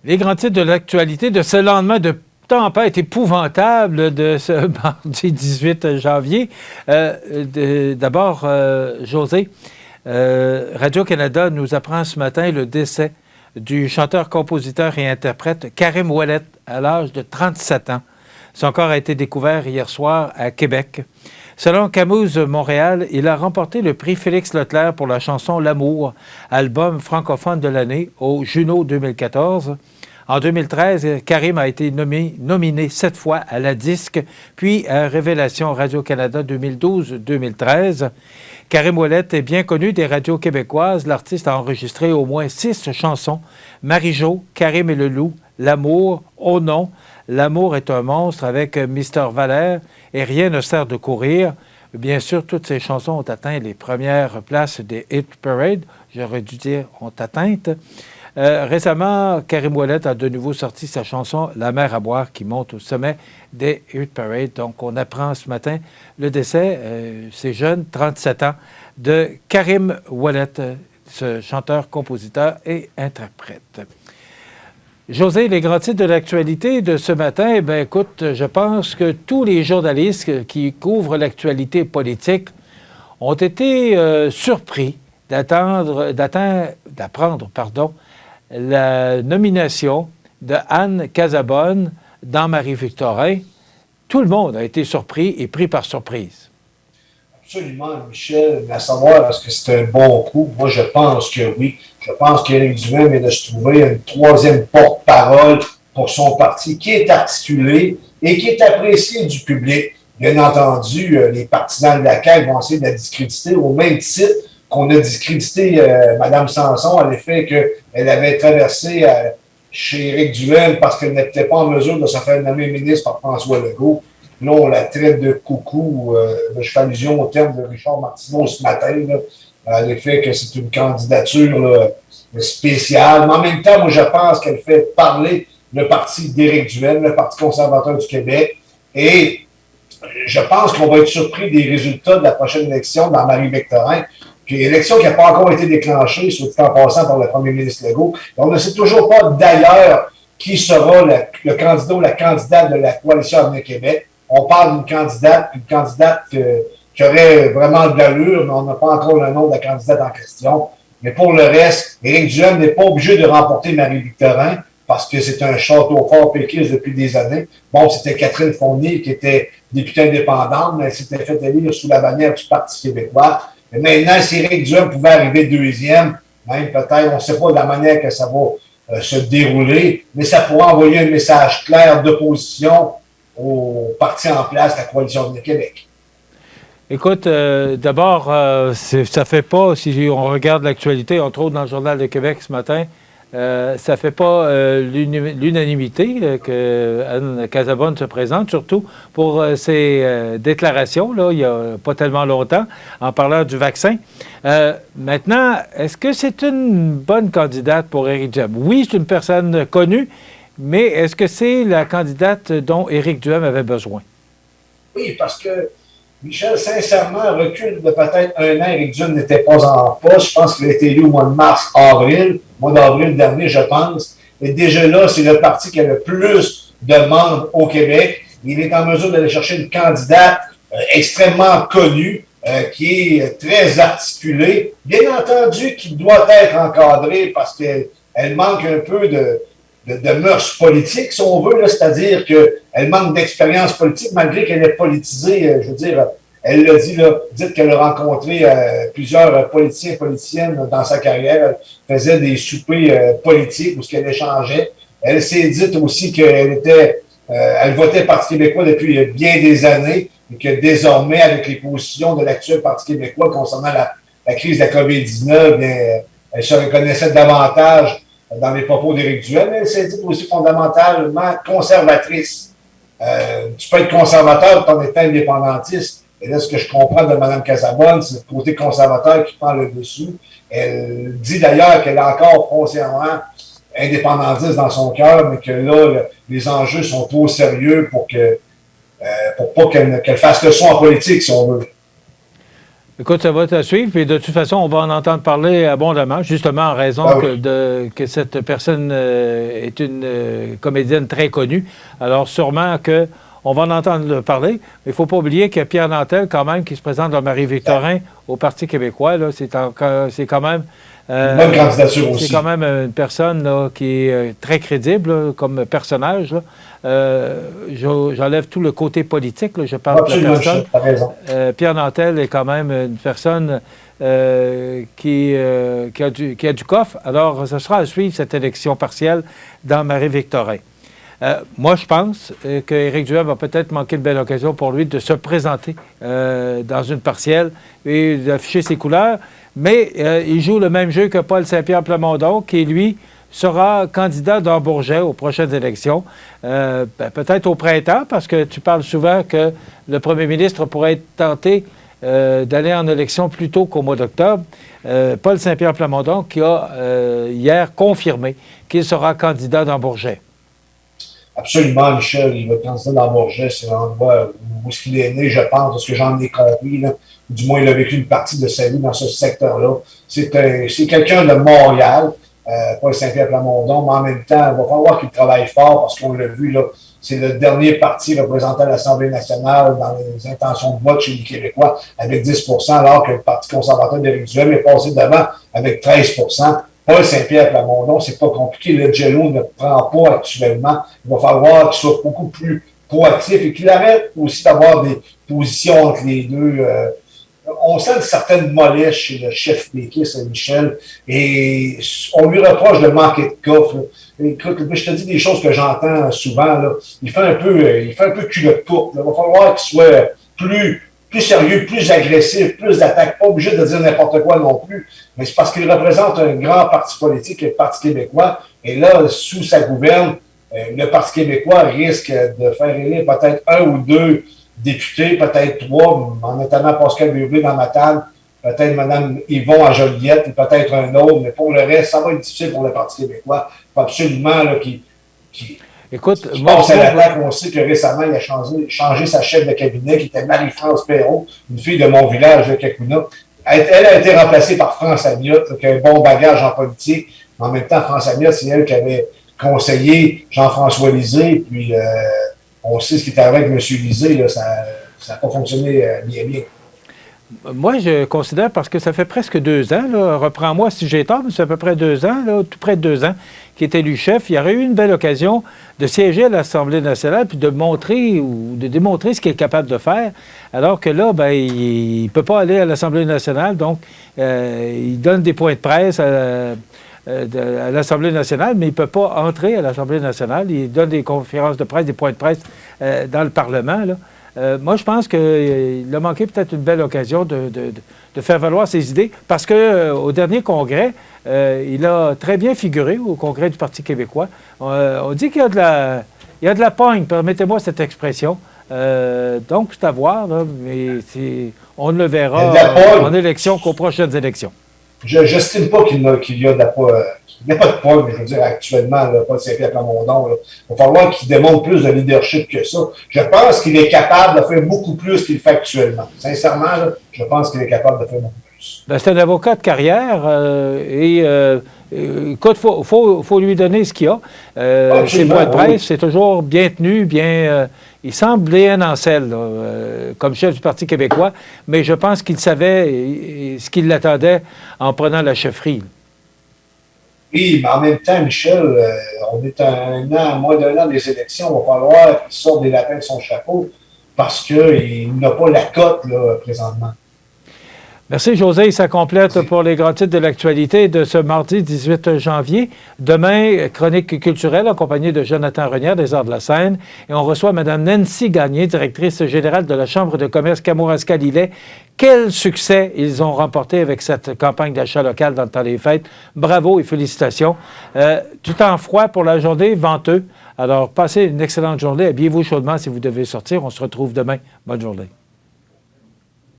Les grands titres de l'actualité de ce lendemain de tempête épouvantable de ce mardi 18 janvier. D'abord, José, Radio-Canada nous apprend ce matin le décès du chanteur, compositeur et interprète Karim Ouellet à l'âge de 37 ans. Son corps a été découvert hier soir à Québec. Selon Camus Montréal, il a remporté le prix Félix Leclerc pour la chanson L'amour, album francophone de l'année au Juno 2014. En 2013, Karim a été nominé 7 fois à la Disque, puis à Révélation Radio-Canada 2012-2013. Karim Ouellet est bien connu des radios québécoises. L'artiste a enregistré au moins 6 chansons. Marie-Jo, Karim et le loup, L'amour, Oh non, L'amour est un monstre avec Mister Valère et Rien ne sert de courir. Bien sûr, toutes ces chansons ont atteint les premières places des Hit Parade. J'aurais dû dire ont atteinte. Récemment, Karim Ouellet a de nouveau sorti sa chanson « La mer à boire » qui monte au sommet des Hit Parade. Donc, on apprend ce matin le décès, c'est jeune, 37 ans, de Karim Ouellet, ce chanteur, compositeur et interprète. José, les grands titres de l'actualité de ce matin, écoute, je pense que tous les journalistes qui couvrent l'actualité politique ont été surpris d'apprendre la nomination de Anne Casabonne dans Marie-Victorin. Tout le monde a été surpris et pris par surprise. Absolument, Michel. À savoir, est-ce que c'est un bon coup? Moi, je pense que oui. Je pense qu'Éric Duhem vient de se trouver une troisième porte-parole pour son parti qui est articulé et qui est apprécié du public. Bien entendu, les partisans de la CAQ vont essayer de la discréditer au même titre qu'on a discrédité Mme Sanson à l'effet qu'elle avait traversé chez Éric Duhem parce qu'elle n'était pas en mesure de se faire nommer ministre par François Legault. Là, on la traite de coucou. Je fais allusion au terme de Richard Martineau ce matin, là, à l'effet que c'est une candidature là, spéciale. Mais en même temps, moi, je pense qu'elle fait parler le parti d'Éric Duhem, le Parti conservateur du Québec. Et je pense qu'on va être surpris des résultats de la prochaine élection dans Marie-Victorin. Puis l'élection qui n'a pas encore été déclenchée, soit en passant par le premier ministre Legault. On ne sait toujours pas d'ailleurs qui sera le candidat ou la candidate de la coalition Avenir Québec. On parle d'une candidate qui aurait vraiment de l'allure, mais on n'a pas encore le nom de la candidate en question. Mais pour le reste, Éric Duhem n'est pas obligé de remporter Marie-Victorin parce que c'est un château fort péquiste depuis des années. Bon, c'était Catherine Fournier qui était députée indépendante, mais elle s'était fait élire sous la bannière du Parti québécois. Mais maintenant, si Éric Duhem pouvait arriver deuxième, même peut-être, on ne sait pas de la manière que ça va se dérouler, mais ça pourrait envoyer un message clair d'opposition au parti en place, la Coalition Avenir Québec. Écoute, d'abord, ça fait pas, si on regarde l'actualité, entre autres dans le Journal de Québec ce matin, ça fait pas l'unanimité que Anne Casabonne se présente, surtout pour ses déclarations, là, il n'y a pas tellement longtemps, en parlant du vaccin. Maintenant, est-ce que c'est une bonne candidate pour Éric Duhem? Oui, c'est une personne connue, mais est-ce que c'est la candidate dont Éric Duhem avait besoin? Oui, parce que, Michel, sincèrement, recul de peut-être un an, Éric Duhem n'était pas en poste. Je pense qu'il a été élu au mois de mars-avril, mois d'avril dernier, je pense. Et déjà là, c'est le parti qui a le plus de membres au Québec. Il est en mesure d'aller chercher une candidate extrêmement connue, qui est très articulée. Bien entendu, qui doit être encadrée parce qu'elle manque un peu de mœurs politiques, si on veut, c'est-à-dire qu'elle manque d'expérience politique, malgré qu'elle est politisée, je veux dire, elle l'a dit, là, dites qu'elle a rencontré plusieurs politiciens et politiciennes dans sa carrière, elle faisait des soupers politiques où ce qu'elle échangeait. Elle s'est dit aussi qu'elle elle votait Parti québécois depuis bien des années et que désormais, avec les positions de l'actuel Parti québécois concernant la crise de la COVID-19, bien, elle se reconnaissait davantage dans les propos d'Éric Duhem, mais elle s'est dit aussi fondamentalement conservatrice. Tu peux être conservateur tout en étant indépendantiste. Et là, ce que je comprends de Mme Casabonne, c'est le côté conservateur qui prend le dessus. Elle dit d'ailleurs qu'elle est encore foncièrement indépendantiste dans son cœur, mais que là, les enjeux sont trop sérieux pour pas qu'elle fasse le son en politique, si on veut. Écoute, ça va te suivre, puis de toute façon, on va en entendre parler abondamment, justement en raison que cette personne est une comédienne très connue. Alors, sûrement qu'on va en entendre parler, mais il ne faut pas oublier qu'il y a Pierre Nantel, quand même, qui se présente dans Marie-Victorin au Parti québécois. Là, c'est quand même... une bonne candidature aussi. C'est quand même une personne là, qui est très crédible là, comme personnage. J'enlève tout le côté politique. Là, je parle de la personne. T'as raison. Pierre Nantel est quand même une personne qui a du coffre. Alors, ce sera à suivre cette élection partielle dans Marie-Victorin. Moi, je pense qu'Éric Duhem va peut-être manquer une belle occasion pour lui de se présenter dans une partielle et d'afficher ses couleurs. Mais il joue le même jeu que Paul Saint-Pierre Plamondon, qui, lui, sera candidat dans Bourget aux prochaines élections. Peut-être au printemps, parce que tu parles souvent que le premier ministre pourrait être tenté d'aller en élection plus tôt qu'au mois d'octobre. Paul Saint-Pierre Plamondon, qui a hier confirmé qu'il sera candidat dans Bourget. Absolument, Michel, il va être candidat dans Bourget, c'est l'endroit où il est né, je pense, parce que j'en ai compris, là. Du moins, il a vécu une partie de sa vie dans ce secteur-là. C'est quelqu'un de Montréal, Paul Saint-Pierre Plamondon, mais en même temps, il va falloir qu'il travaille fort, parce qu'on l'a vu, là, c'est le dernier parti représentant l'Assemblée nationale dans les intentions de vote chez les Québécois, avec 10 alors que le Parti conservateur d'Éric Duhem est passé devant avec 13 Paul Saint-Pierre Plamondon, c'est pas compliqué. Le Jello ne prend pas actuellement. Il va falloir qu'il soit beaucoup plus proactif et qu'il arrête aussi d'avoir des positions entre les deux. On sent une certaine mollesse chez le chef péquiste, Michel, et on lui reproche de manquer de coffre. Écoute, je te dis des choses que j'entends souvent. Là. Il fait un peu culotte courte. Il va falloir qu'il soit plus sérieux, plus agressif, plus d'attaque. Pas obligé de dire n'importe quoi non plus, mais c'est parce qu'il représente un grand parti politique, le Parti québécois. Et là, sous sa gouverne, le Parti québécois risque de faire élire peut-être 1 ou 2 députés, peut-être 3, en notamment Pascal Bérubé dans ma table, peut-être Mme Yvon à Joliette, et peut-être un autre, mais pour le reste, ça va être difficile pour le Parti québécois. Il faut absolument qu'il Écoute, passe à l'attaque. On sait que récemment, il a changé sa chef de cabinet, qui était Marie-France Perrault, une fille de mon village de Kakuna. Elle a été remplacée par France Amiotte, qui a un bon bagage en politique. En même temps, France Amiotte, c'est elle qui avait conseillé Jean-François Lisée, puis on sait ce qui est arrivé avec M. Lisée, là, ça n'a pas fonctionné bien. Moi, je considère, parce que ça fait presque 2 ans, là, reprends-moi si j'ai tort, mais c'est à peu près 2 ans, là, tout près de 2 ans, qui est élu chef. Il y aurait eu une belle occasion de siéger à l'Assemblée nationale puis de montrer ou de démontrer ce qu'il est capable de faire, alors que là, ben, il ne peut pas aller à l'Assemblée nationale, donc il donne des points de presse à l'Assemblée nationale, mais il ne peut pas entrer à l'Assemblée nationale. Il donne des conférences de presse, des points de presse dans le Parlement, là. Moi, je pense qu'il a manqué peut-être une belle occasion de faire valoir ses idées, parce qu'au dernier congrès, il a très bien figuré au congrès du Parti québécois. On dit qu'il y a de la pogne, permettez-moi cette expression. Donc, c'est à voir, là, mais on ne le verra en élection qu'aux prochaines élections. Je n'estime pas qu'il y a de la pogne. Il n'y a pas de poids, mais je veux dire, actuellement, là, Paul Saint-Pierre Plamondon, il va falloir qu'il démontre plus de leadership que ça. Je pense qu'il est capable de faire beaucoup plus qu'il fait actuellement. Sincèrement, là, je pense qu'il est capable de faire beaucoup plus. Ben, c'est un avocat de carrière écoute, faut lui donner ce qu'il a. Ses points de presse, c'est toujours bien tenu, bien... il semble bien en selle, là, comme chef du Parti québécois, mais je pense qu'il savait ce qu'il l'attendait en prenant la chefferie. Oui, mais en même temps, Michel, on est à moins d'un an des élections. Il va falloir qu'il sorte des lapins de son chapeau parce qu'il n'a pas la cote là, présentement. Merci, José. Ça complète pour les grands titres de l'actualité de ce mardi 18 janvier. Demain, chronique culturelle accompagnée de Jonathan Renière des Arts de la Seine. Et on reçoit Mme Nancy Gagné, directrice générale de la Chambre de commerce Kamouraska-Lillet. Quel succès ils ont remporté avec cette campagne d'achat local dans le temps des fêtes. Bravo et félicitations. Du temps froid pour la journée, venteux. Alors, passez une excellente journée. Habillez-vous chaudement si vous devez sortir. On se retrouve demain. Bonne journée.